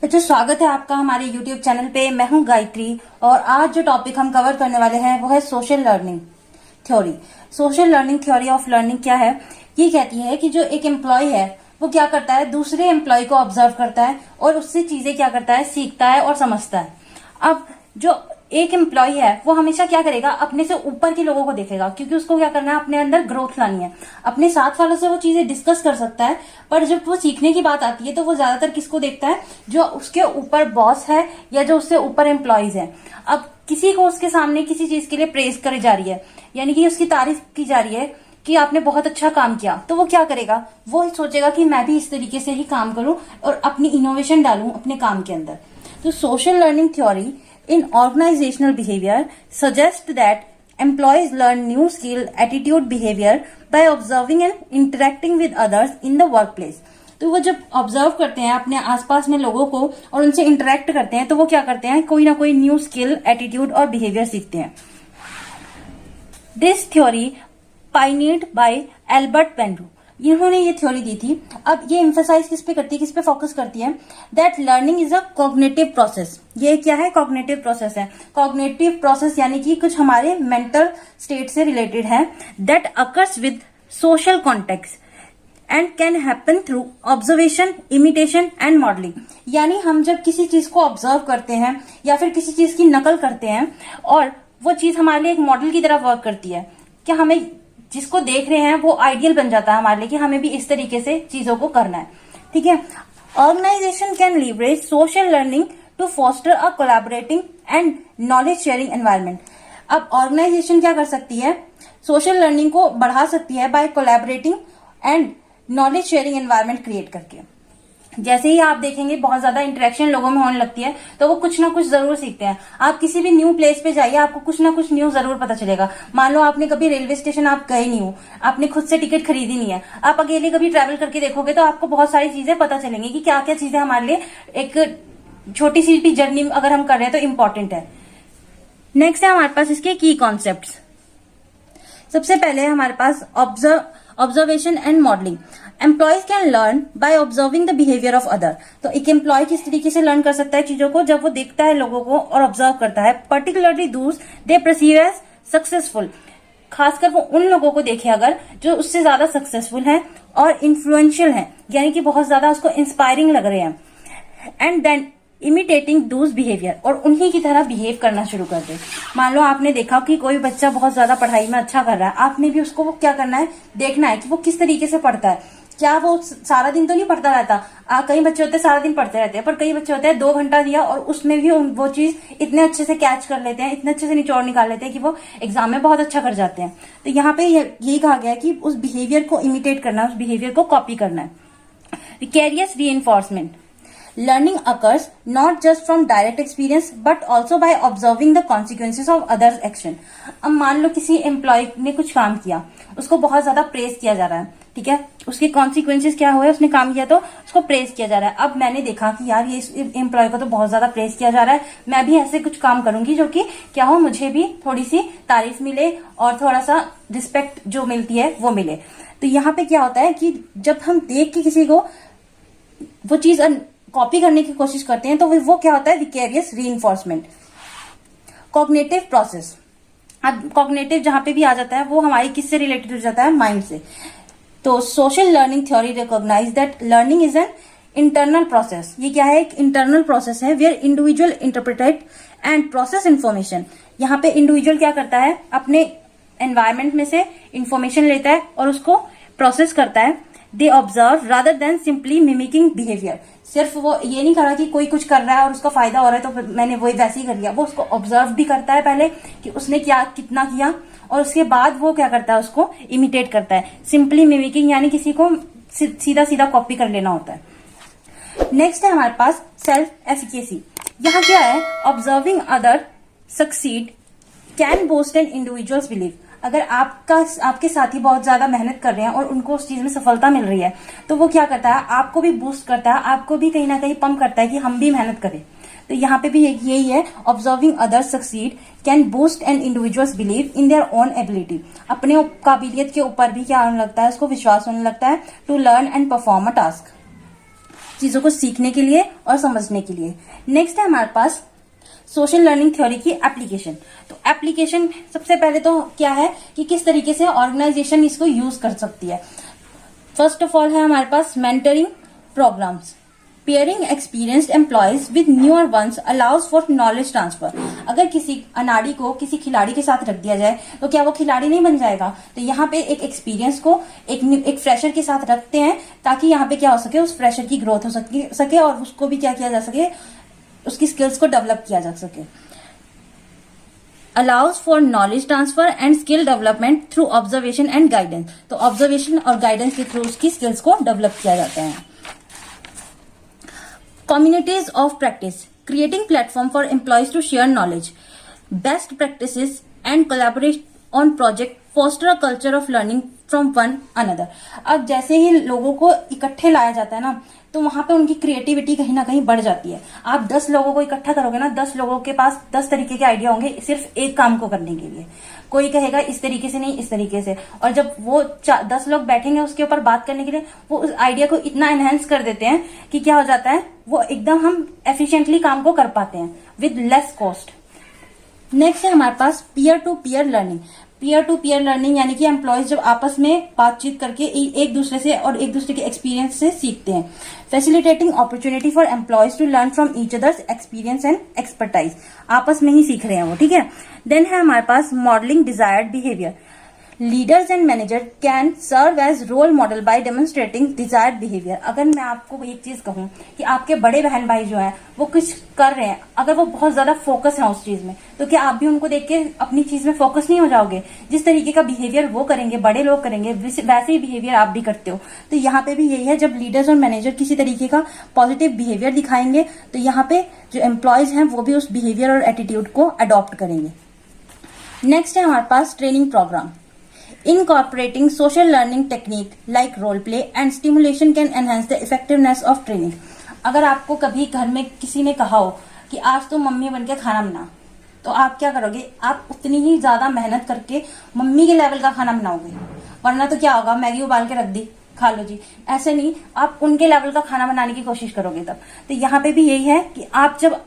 बच्चों, स्वागत है आपका हमारे YouTube चैनल पे। मैं हूं गायत्री और आज जो टॉपिक हम कवर करने वाले हैं वो है social learning theory. Social learning theory of learning क्या है? ये कहती है कि जो एक एम्प्लॉय है वो क्या करता है, दूसरे एम्प्लॉय को ऑब्जर्व करता है और उससे चीजें क्या करता है, सीखता है और समझता है। अब जो एक एम्प्लॉय है वो हमेशा क्या करेगा, अपने से ऊपर के लोगों को देखेगा, क्योंकि उसको क्या करना है, अपने अंदर ग्रोथ लानी है। अपने साथ वालों से वो चीजें डिस्कस कर सकता है, पर जब वो सीखने की बात आती है तो वो ज्यादातर किसको देखता है, जो उसके ऊपर बॉस है या जो उससे ऊपर एम्प्लॉयज है। अब किसी को उसके सामने किसी चीज के लिए प्रेज करी जा रही है, यानी कि उसकी तारीफ की जा रही है कि आपने बहुत अच्छा काम किया, तो वो क्या करेगा, वो सोचेगा कि मैं भी इस तरीके से ही काम करूं और अपनी इनोवेशन डालूं अपने काम के अंदर। तो social learning theory in organizational behavior suggest that employees learn new skill, attitude, behavior by observing and interacting with others in the workplace. तो वो जब ऑब्जर्व करते हैं अपने आसपास में लोगों को और उनसे इंटरेक्ट करते हैं तो वो क्या करते हैं, कोई ना कोई न्यू स्किल, एटीट्यूड और बिहेवियर सीखते हैं। This theory pioneered by Albert पेनरू, इन्होंने ये थ्योरी दी थी। अब ये एम्फसाइज किस पे करती है, किस पे फोकस करती है, that learning is a cognitive process. ये क्या है, कॉग्निटिव प्रोसेस है। कॉग्निटिव प्रोसेस यानी कि कुछ हमारे मेंटल स्टेट से रिलेटेड है, that occurs with social context and can happen through observation, imitation and modelling. यानी हम जब किसी चीज को ऑब्जर्व करते हैं या फिर किसी चीज की नकल करते हैं और वो चीज हमारे लिए एक मॉडल की तरह वर्क करती है, क्या हमें जिसको देख रहे हैं वो आइडियल बन जाता है हमारे लिए कि हमें भी इस तरीके से चीजों को करना है। ठीक है। Organisation can leverage social learning to foster a collaborating and knowledge sharing environment. अब ऑर्गेनाइजेशन क्या कर सकती है, सोशल लर्निंग को बढ़ा सकती है by collaborating and knowledge sharing environment create करके। जैसे ही आप देखेंगे बहुत ज्यादा इंटरेक्शन लोगों में होने लगती है तो वो कुछ ना कुछ जरूर सीखते हैं। आप किसी भी न्यू प्लेस पे जाइए, आपको कुछ ना कुछ न्यू जरूर पता चलेगा। मान लो आपने कभी रेलवे स्टेशन आप गए नहीं हो, आपने खुद से टिकट खरीदी नहीं है, आप अकेले कभी ट्रैवल करके देखोगे तो आपको बहुत सारी चीजें पता चलेंगी कि क्या क्या चीजें हमारे लिए एक छोटी सी भी जर्नी अगर हम कर रहे हैं तो इम्पोर्टेंट है। नेक्स्ट है हमारे पास इसके की कॉन्सेप्ट। सबसे पहले हमारे पास observation and modelling. Employees can learn by observing the behaviour of other. तो एक एम्प्लॉय किस तरीके से लर्न कर सकता है चीजों को, जब वो देखता है लोगों को और ऑब्जर्व करता है, पर्टिकुलरली दूस दे परसीव एज सक्सेसफुल। खासकर वो उन लोगों को देखे अगर जो उससे ज्यादा सक्सेसफुल है और इन्फ्लुएंशियल है, यानी कि बहुत ज्यादा उसको इंस्पायरिंग लग रहे हैं। एंड देन इमिटेटिंग दूस बिहेवियर, और उन्हीं की तरह बिहेव करना शुरू कर दे। मान लो आपने देखा कि कोई बच्चा बहुत ज्यादा पढ़ाई में अच्छा कर रहा है, आपने भी उसको वो क्या करना है, देखना है कि वो किस तरीके से पढ़ता है। क्या वो सारा दिन तो नहीं पढ़ता रहता, कई बच्चे होते हैं सारा दिन पढ़ते रहते हैं, पर कई बच्चे होते हैं 2 घंटा दिया और उसमें भी वो चीज इतने अच्छे से कैच कर लेते हैं, इतने अच्छे से निचोड़ निकाल लेते हैं कि वो एग्जाम में बहुत अच्छा कर जाते हैं। तो यहाँ पे यही कहा गया है कि उस बिहेवियर को इमिटेट करना, उस बिहेवियर को कॉपी करना है। Vicarious reinforcement. Learning occurs not just from direct experience but also by observing the consequences of others' action. अब मान लो किसी एम्प्लॉय ने कुछ काम किया, उसको बहुत ज्यादा प्रेज किया जा रहा है, ठीक है, उसके कॉन्सिक्वेंसेस क्या हुए, उसने काम किया तो उसको प्रेज किया जा रहा है। अब मैंने देखा कि यार ये एम्प्लॉय को तो बहुत ज्यादा प्रेज किया जा रहा है, मैं भी ऐसे कुछ काम करूंगी जो कि क्या हो, मुझे भी थोड़ी सी तारीफ मिले और थोड़ा सा रिस्पेक्ट जो मिलती है वो मिले। तो यहाँ पे क्या होता है कि जब हम देख के किसी को वो चीज कॉपी करने की कोशिश करते हैं तो वो क्या होता है, विकेरियस रीइंफोर्समेंट। Cognitive process. अब कॉग्निटिव जहां पे भी आ जाता है वो हमारी किससे रिलेटेड हो जाता है, माइंड से। तो social learning theory recognise that learning is an internal process. ये क्या है, एक इंटरनल प्रोसेस है where individual interpret and process information. यहाँ पे इंडिविजुअल क्या करता है, अपने एनवायरमेंट में से इंफॉर्मेशन लेता है और उसको प्रोसेस करता है। They observe rather than simply mimicking behaviour. सिर्फ वो ये नहीं करा कि कोई कुछ कर रहा है और उसका फायदा हो रहा है तो मैंने वही वैसे ही कर लिया, वो उसको ऑब्जर्व भी करता है पहले कि उसने क्या कितना किया, और उसके बाद वो क्या करता है, उसको इमिटेट करता है। सिंपली मिमिकिंग यानी किसी को सीधा सीधा कॉपी कर लेना होता है। नेक्स्ट है हमारे पास सेल्फ एफिकेसी। यहाँ क्या है, observing other succeed can boost an individual's believe. अगर आपके साथी बहुत ज्यादा मेहनत कर रहे हैं और उनको उस चीज में सफलता मिल रही है तो वो क्या करता है, आपको भी बूस्ट करता है, आपको भी कहीं ना कहीं पंप करता है कि हम भी मेहनत करें। तो यहाँ पे भी यही है, observing others succeed can boost an individual's believe in their own ability. अपने काबिलियत के ऊपर भी क्या होने लगता है, उसको विश्वास होने लगता है, to learn and perform a task. चीजों को सीखने के लिए और समझने के लिए। नेक्स्ट है हमारे पास सोशल लर्निंग थ्योरी की एप्लीकेशन। तो एप्लीकेशन सबसे पहले तो क्या है कि किस तरीके से ऑर्गेनाइजेशन इसको यूज कर सकती है। फर्स्ट ऑफ ऑल है हमारे पास mentoring programmes. Pairing experienced employees with newer ones allows for knowledge transfer. अगर किसी अनाड़ी को किसी खिलाड़ी के साथ रख दिया जाए तो क्या वो खिलाड़ी नहीं बन जाएगा? तो यहाँ पे एक एक्सपीरियंस को एक फ्रेशर के साथ रखते हैं ताकि यहाँ पे क्या हो सके, उस फ्रेशर की ग्रोथ हो सके और उसको भी क्या किया जा सके, उसकी स्किल्स को डेवलप किया जा सके। Allows for knowledge transfer and skill development through observation and guidance. तो ऑब्जर्वेशन और गाइडेंस के थ्रू उसकी स्किल्स को डेवलप किया जाता है। Communities of practice, creating platform for employees to share knowledge, best practices and collaborate on project, foster a culture of learning from one another। अब जैसे ही लोगों को इकट्ठे लाया जाता है ना, तो वहां पे उनकी क्रिएटिविटी कहीं ना कहीं बढ़ जाती है। आप 10 लोगों को इकट्ठा करोगे ना, 10 लोगों के पास 10 तरीके के आइडिया होंगे सिर्फ एक काम को करने के लिए। कोई कहेगा इस तरीके से नहीं, इस तरीके से, और जब वो 10 लोग बैठेंगे उसके ऊपर बात करने के लिए, वो उस आइडिया को इतना एनहेंस कर देते हैं कि क्या हो जाता है, वो एकदम हम एफिशिएंटली काम को कर पाते हैं विद लेस कॉस्ट। नेक्स्ट है हमारे पास peer to peer learning. Peer to peer learning यानी कि एम्प्लॉयज जब आपस में बातचीत करके एक दूसरे से और एक दूसरे के एक्सपीरियंस से सीखते हैं। Facilitating opportunity for employees to learn from each others experience and expertise. आपस में ही सीख रहे हैं वो, ठीक है। देन है हमारे पास modelling desired behaviour. Leaders and manager can serve as role model by demonstrating desired behaviour. अगर मैं आपको एक चीज कहूं कि आपके बड़े बहन भाई जो हैं वो कुछ कर रहे हैं, अगर वो बहुत ज्यादा फोकस है उस चीज में, तो क्या आप भी उनको देख के अपनी चीज में फोकस नहीं हो जाओगे? जिस तरीके का बिहेवियर वो करेंगे, बड़े लोग करेंगे, वैसे ही बिहेवियर आप भी करते हो। तो यहाँ पे भी यही है, जब लीडर्स और मैनेजर किसी तरीके का पॉजिटिव बिहेवियर दिखाएंगे तो यहाँ पे जो एम्प्लॉयज हैं वो भी उस बिहेवियर और एटीट्यूड को अडॉप्ट करेंगे। नेक्स्ट है हमारे पास training programme. Incorporating social learning technique like role play and stimulation can enhance the effectiveness of training। अगर आपको कभी घर में किसी ने कहा हो कि आज तो मम्मी बनके खाना बना, तो आप क्या करोगे? आप उतनी ही ज्यादा मेहनत करके मम्मी के लेवल का खाना बनाओगे। वरना तो क्या होगा, मैगी उबाल के रख दी, खा लो जी, ऐसे नहीं, आप उनके लेवल का खाना बनाने की कोशिश करोगे तब। तो यहाँ पे भी यही है कि आप जब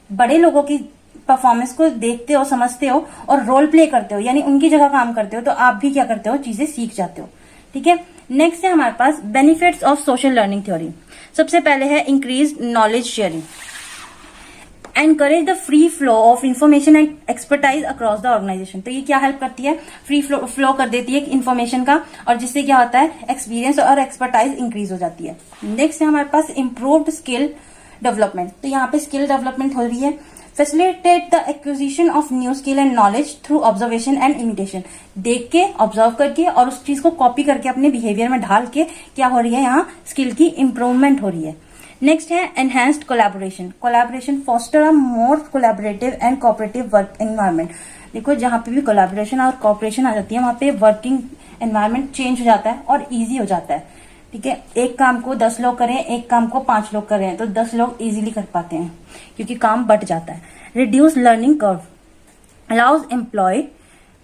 बड़े लोगों की परफॉर्मेंस को देखते हो, समझते हो और रोल प्ले करते हो, यानी उनकी जगह काम करते हो, तो आप भी क्या करते हो, चीजें सीख जाते हो, ठीक है। नेक्स्ट है हमारे पास benefits of social learning theory. सबसे पहले है increase knowledge sharing, encourage the free flow of information and expertise across the organisation. तो ये क्या हेल्प करती है? फ्री फ्लो कर देती है इन्फॉर्मेशन का, और जिससे क्या होता है, एक्सपीरियंस और एक्सपर्टाइज इंक्रीज हो जाती है। नेक्स्ट है हमारे पास इम्प्रूव्ड स्किल डेवलपमेंट। तो यहाँ पे स्किल डेवलपमेंट हो रही है। Facilitate the acquisition of new skill and knowledge through observation and imitation. देख के, ऑब्जर्व करके और उस चीज को कॉपी करके अपने बिहेवियर में ढाल के क्या हो रही है, यहाँ स्किल की इंप्रूवमेंट हो रही है। नेक्स्ट है enhanced collaboration. Collaboration foster a more collaborative and cooperative work environment. देखो, जहां पे भी कोलैबोरेशन और कोऑपरेशन आ जाती है, वहां पे वर्किंग एनवायरमेंट चेंज हो जाता है और ईजी हो जाता है, ठीक है। एक काम को 10 लोग करें, एक काम को 5 लोग करें, तो 10 लोग इजीली कर पाते हैं क्योंकि काम बट जाता है। Reduce learning curve, allows employee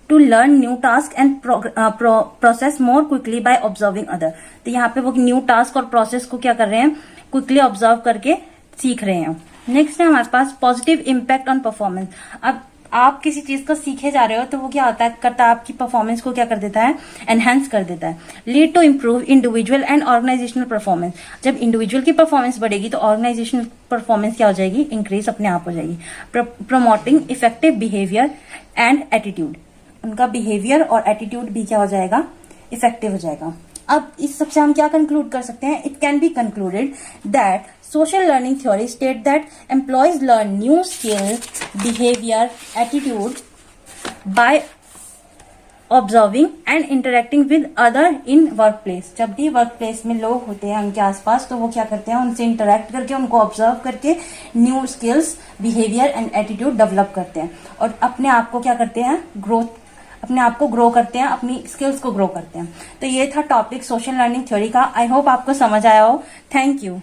to learn new task and process more quickly by observing other. तो यहाँ पे वो न्यू टास्क और प्रोसेस को क्या कर रहे हैं, क्विकली ऑब्जर्व करके सीख रहे हैं। नेक्स्ट है हमारे पास पॉजिटिव इम्पैक्ट ऑन परफॉर्मेंस। अब आप किसी चीज को सीखे जा रहे हो तो वो क्या होता है, करता है आपकी परफॉर्मेंस को क्या कर देता है, एनहेंस कर देता है। Lead to improve individual and organisational performance. जब इंडिविजुअल की परफॉर्मेंस बढ़ेगी तो ऑर्गेनाइजेशनल परफॉर्मेंस क्या हो जाएगी, इंक्रीज अपने आप हो जाएगी। Promoting effective behaviour and attitude. उनका बिहेवियर और एटीट्यूड भी क्या हो जाएगा, इफेक्टिव हो जाएगा। अब इस सबसे हम क्या कंक्लूड कर सकते हैं? It can be concluded that social learning theory state that employees learn new skill, behavior, attitude by observing and interacting with other in workplace। जब भी वर्कप्लेस में लोग होते हैं उनके आसपास, तो वो क्या करते हैं, उनसे इंटरेक्ट करके, उनको ऑब्जर्व करके new skills, behaviour and attitude develop करते हैं और अपने आप को क्या करते हैं, ग्रोथ, अपने आप को ग्रो करते हैं, अपनी स्किल्स को ग्रो करते हैं। तो ये था टॉपिक सोशल लर्निंग थ्योरी का। आई होप आपको समझ आया हो। Thank you.